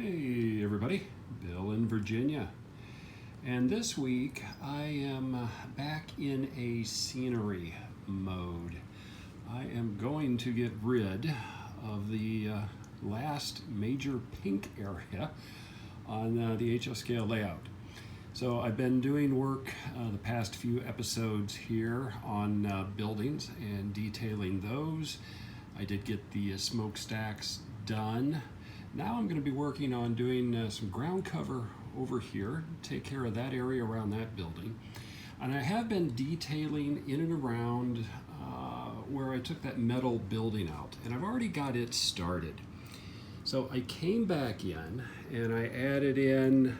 Hey everybody, Bill in Virginia. And this week I am back in a scenery mode. I am going to get rid of the last major pink area on the HO scale layout. So I've been doing work the past few episodes here on buildings and detailing those. I did get the smokestacks done. Now I'm going to be working on doing some ground cover over here, take care of that area around that building. And I have been detailing in and around where I took that metal building out, and I've already got it started. So I came back in and I added in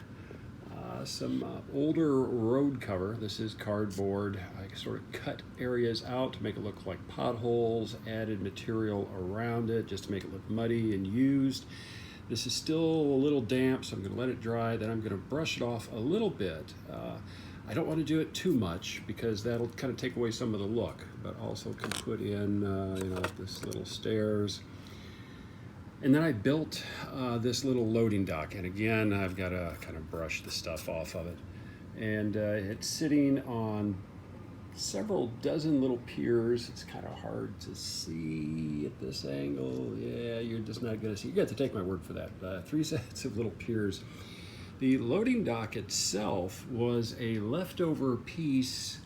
some older road cover. This is cardboard. I sort of cut areas out to make it look like potholes, added material around it just to make it look muddy and used. This is still a little damp, so I'm going to let it dry. Then I'm going to brush it off a little bit. I don't want to do it too much because that'll kind of take away some of the look, but also can put in this little stairs. And then I built this little loading dock, and again I've got to kind of brush the stuff off of it. And it's sitting on several dozen little piers. It's kind of hard to see at this angle. Yeah, you're just not going to see. You got to take my word for that. 3 sets of little piers. The loading dock itself was a leftover piece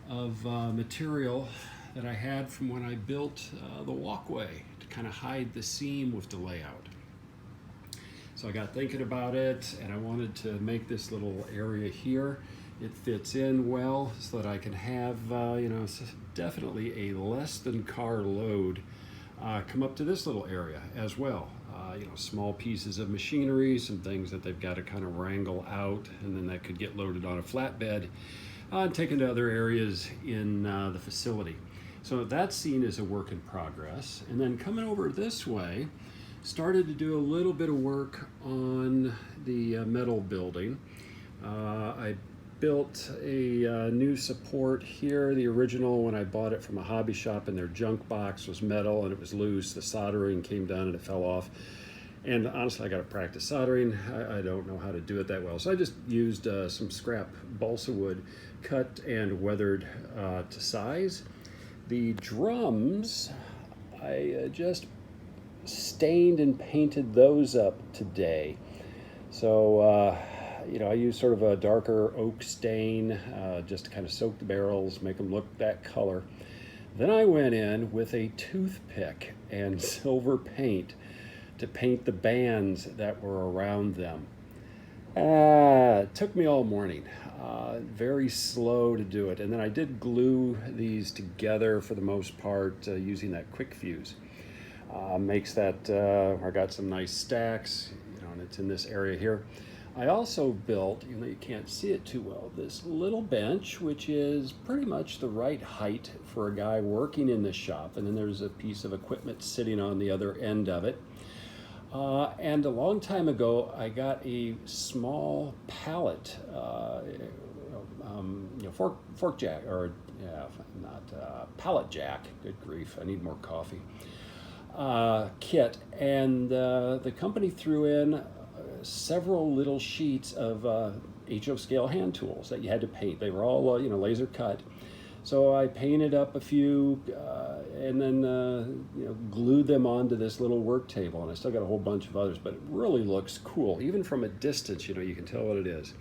of material that I had from when I built the walkway to kind of hide the seam with the layout. So I got thinking about it, and I wanted to make this little area here. It fits in well so that I can have, definitely a less than car load come up to this little area as well. Small pieces of machinery, some things that they've got to kind of wrangle out, and then that could get loaded on a flatbed and taken to other areas in the facility. So that's seen as a work in progress. And then coming over this way, started to do a little bit of work on the metal building. I built a new support here. The original, when I bought it from a hobby shop, and their junk box was metal and it was loose. The soldering came down and it fell off. And honestly, I got to practice soldering. I don't know how to do it that well. So I just used some scrap balsa wood, cut and weathered to size. The drums, I just stained and painted those up today. So, I use sort of a darker oak stain just to kind of soak the barrels, make them look that color. Then I went in with a toothpick and silver paint to paint the bands that were around them. It took me all morning. Very slow to do it. And then I did glue these together for the most part using that quick fuse. Makes that, I got some nice stacks, and it's in this area here. I also built, you can't see it too well, this little bench, which is pretty much the right height for a guy working in this shop. And then there's a piece of equipment sitting on the other end of it. And a long time ago, I got a small pallet, fork jack, or pallet jack. Good grief, I need more coffee. Kit, and the company threw in several little sheets of HO scale hand tools that you had to paint. They were all laser cut. So I painted up a few and then glued them onto this little work table, and I still got a whole bunch of others, but it really looks cool. Even from a distance, you can tell what it is.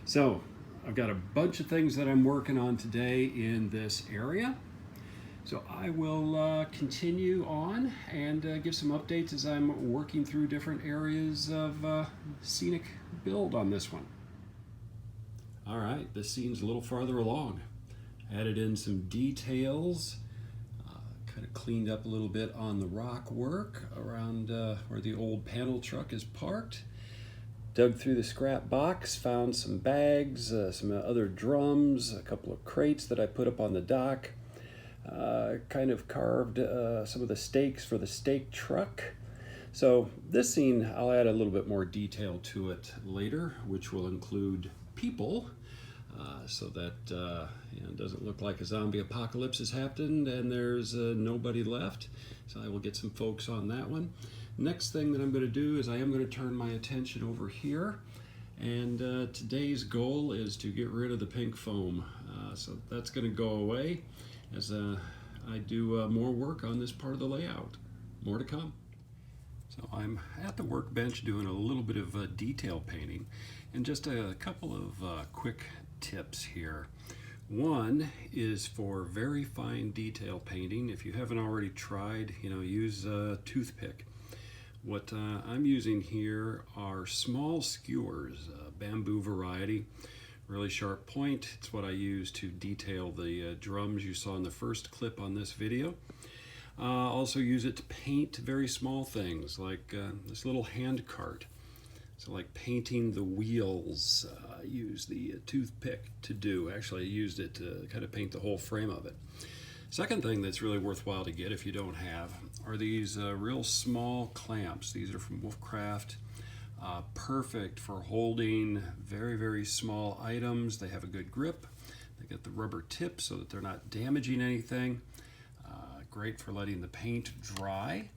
So I've got a bunch of things that I'm working on today in this area. So I will continue on and give some updates as I'm working through different areas of scenic build on this one. All right, this scene's a little farther along. Added in some details, kind of cleaned up a little bit on the rock work around where the old panel truck is parked. Dug through the scrap box, found some bags, some other drums, a couple of crates that I put up on the dock. Kind of carved some of the stakes for the stake truck. So this scene, I'll add a little bit more detail to it later, which will include people, so that it doesn't look like a zombie apocalypse has happened and there's nobody left. So I will get some folks on that one. Next thing that I'm going to do is I am going to turn my attention over here, and today's goal is to get rid of the pink foam. So that's going to go away as I do more work on this part of the layout. More to come. So I'm at the workbench doing a little bit of detail painting, and just a couple of quick tips here. One is for very fine detail painting. If you haven't already tried, use a toothpick. What I'm using here are small skewers, bamboo variety, really sharp point. It's what I use to detail the drums you saw in the first clip on this video. Also use it to paint very small things like this little hand cart. So like painting the wheels, I use the toothpick to do. Actually, I used it to kind of paint the whole frame of it. Second thing that's really worthwhile to get if you don't have are these real small clamps. These are from Wolfcraft. Perfect for holding very, very small items. They have a good grip. They get the rubber tip so that they're not damaging anything. Great for letting the paint dry.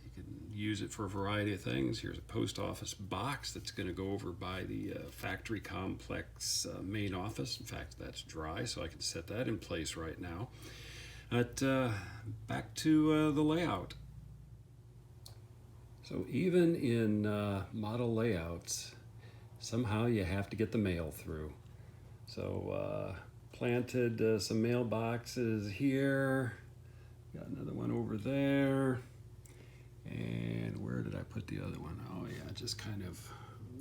You can use it for a variety of things. Here's a post office box that's going to go over by the factory complex main office. In fact, that's dry, so I can set that in place right now. But back to the layout. So even in model layouts, somehow you have to get the mail through. So planted some mailboxes here. Got another one over there. And where did I put the other one? Oh yeah, just kind of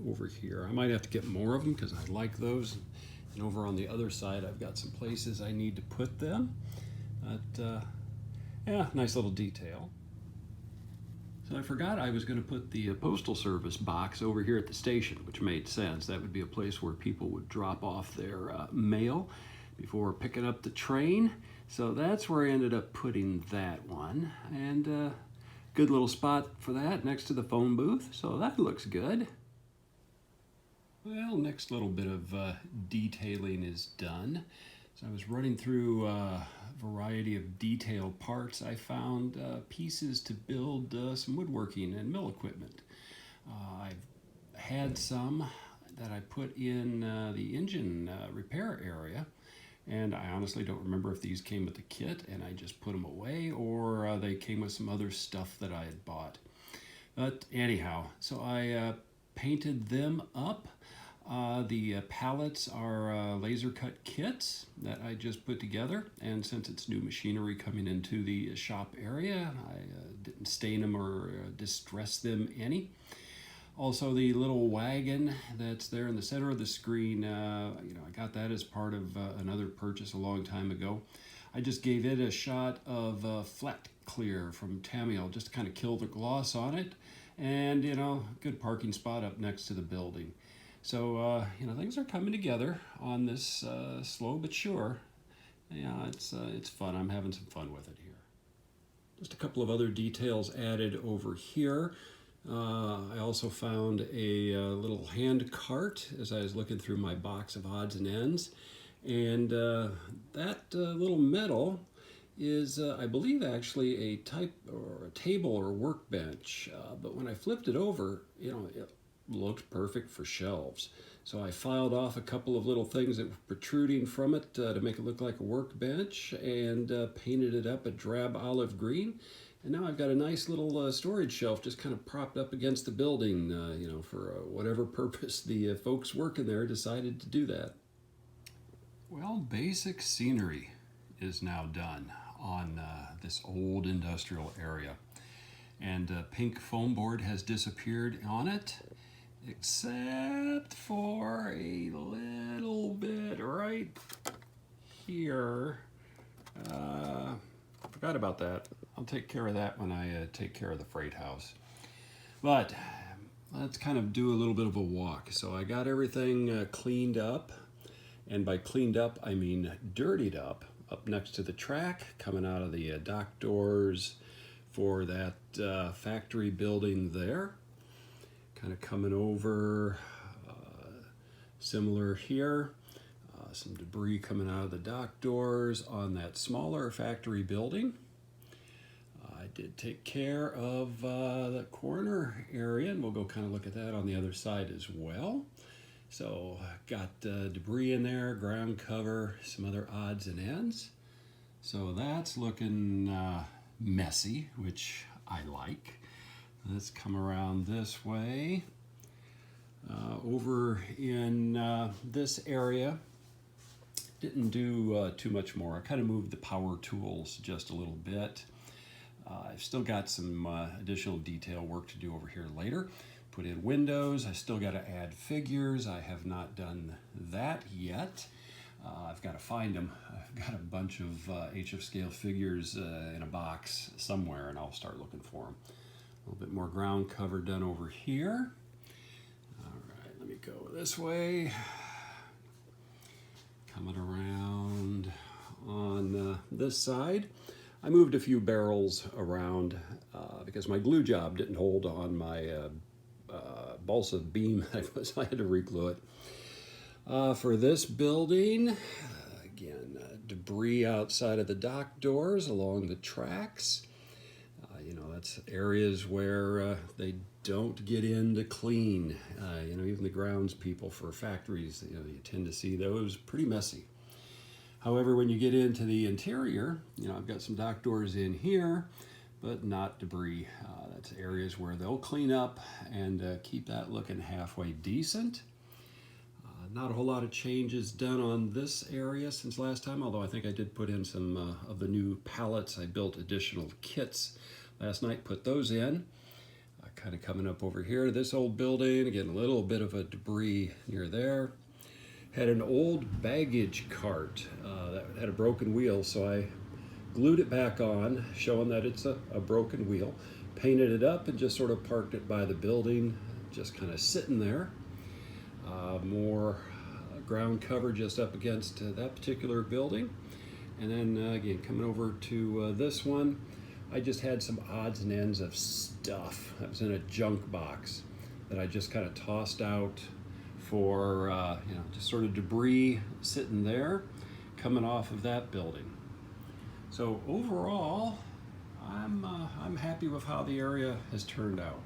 over here. I might have to get more of them because I like those. And over on the other side, I've got some places I need to put them. But yeah, nice little detail. So I forgot I was going to put the Postal Service box over here at the station, which made sense. That would be a place where people would drop off their mail before picking up the train. So that's where I ended up putting that one. And good little spot for that next to the phone booth. So that looks good. Well, next little bit of detailing is done. So I was running through a variety of detail parts. I found pieces to build some woodworking and mill equipment. I've had some that I put in the engine repair area, and I honestly don't remember if these came with the kit and I just put them away, or they came with some other stuff that I had bought. But anyhow, so I painted them up. The pallets are laser cut kits that I just put together, and since it's new machinery coming into the shop area, I didn't stain them or distress them any. Also, the little wagon that's there in the center of the screen, I got that as part of another purchase a long time ago. I just gave it a shot of flat clear from Tamiel just to kind of kill the gloss on it, and good parking spot up next to the building. So, things are coming together on this slow but sure. Yeah, it's fun. I'm having some fun with it here. Just a couple of other details added over here. I also found a little hand cart as I was looking through my box of odds and ends. And that little metal is, I believe, actually a type or a table or workbench. But when I flipped it over, it looked perfect for shelves. So I filed off a couple of little things that were protruding from it to make it look like a workbench, and painted it up a drab olive green. And now I've got a nice little storage shelf just kind of propped up against the building, for whatever purpose the folks working there decided to do that. Well, basic scenery is now done on this old industrial area. And pink foam board has disappeared on it, except for a little bit right here. Forgot about that. I'll take care of that when I take care of the freight house. But let's kind of do a little bit of a walk. So I got everything cleaned up, and by cleaned up I mean dirtied up next to the track, coming out of the dock doors for that factory building there. Kind of coming over, similar here. Some debris coming out of the dock doors on that smaller factory building. I did take care of the corner area, and we'll go kind of look at that on the other side as well. So got debris in there, ground cover, some other odds and ends. So that's looking messy, which I like. Let's come around this way. Over in this area, didn't do too much more. I kind of moved the power tools just a little bit. I've still got some additional detail work to do over here later. Put in windows. I still got to add figures. I have not done that yet. I've got to find them. I've got a bunch of HF scale figures in a box somewhere, and I'll start looking for them. A little bit more ground cover done over here. All right, let me go this way. Coming around on this side. I moved a few barrels around because my glue job didn't hold on my balsa beam, so I had to re-glue it. For this building, again, debris outside of the dock doors along the tracks. You know, that's areas where they don't get in to clean. You know, even the grounds people for factories, you know, you tend to see those pretty messy. However, when you get into the interior, you know, I've got some dock doors in here, but not debris. That's areas where they'll clean up and keep that looking halfway decent. Not a whole lot of changes done on this area since last time, although I think I did put in some of the new pallets. I built additional kits last night, put those in. Kind of coming up over here to this old building, again, a little bit of a debris near there. Had an old baggage cart that had a broken wheel, so I glued it back on, showing that it's a broken wheel. Painted it up and just sort of parked it by the building, just kind of sitting there. More ground cover just up against that particular building. And then again, coming over to this one, I just had some odds and ends of stuff that was in a junk box that I just kind of tossed out for you know, just sort of debris sitting there coming off of that building. So overall, I'm happy with how the area has turned out.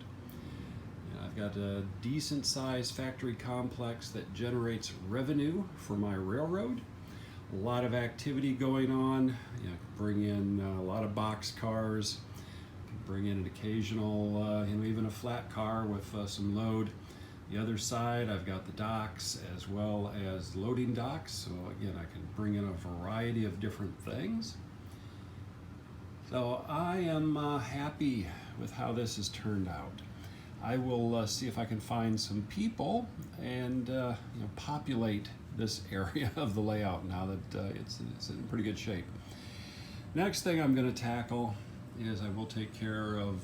You know, I've got a decent sized factory complex that generates revenue for my railroad. A lot of activity going on. You know, bring in a lot of box cars, bring in an occasional, you know, even a flat car with some load. The other side, I've got the docks as well as loading docks. So again, I can bring in a variety of different things. So I am happy with how this has turned out. I will see if I can find some people and you know, populate this area of the layout now that it's in pretty good shape. Next thing I'm going to tackle is I will take care of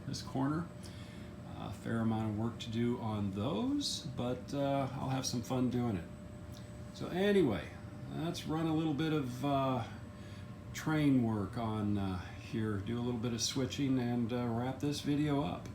this corner. A fair amount of work to do on those, but I'll have some fun doing it. So anyway, let's run a little bit of train work on here, do a little bit of switching and wrap this video up.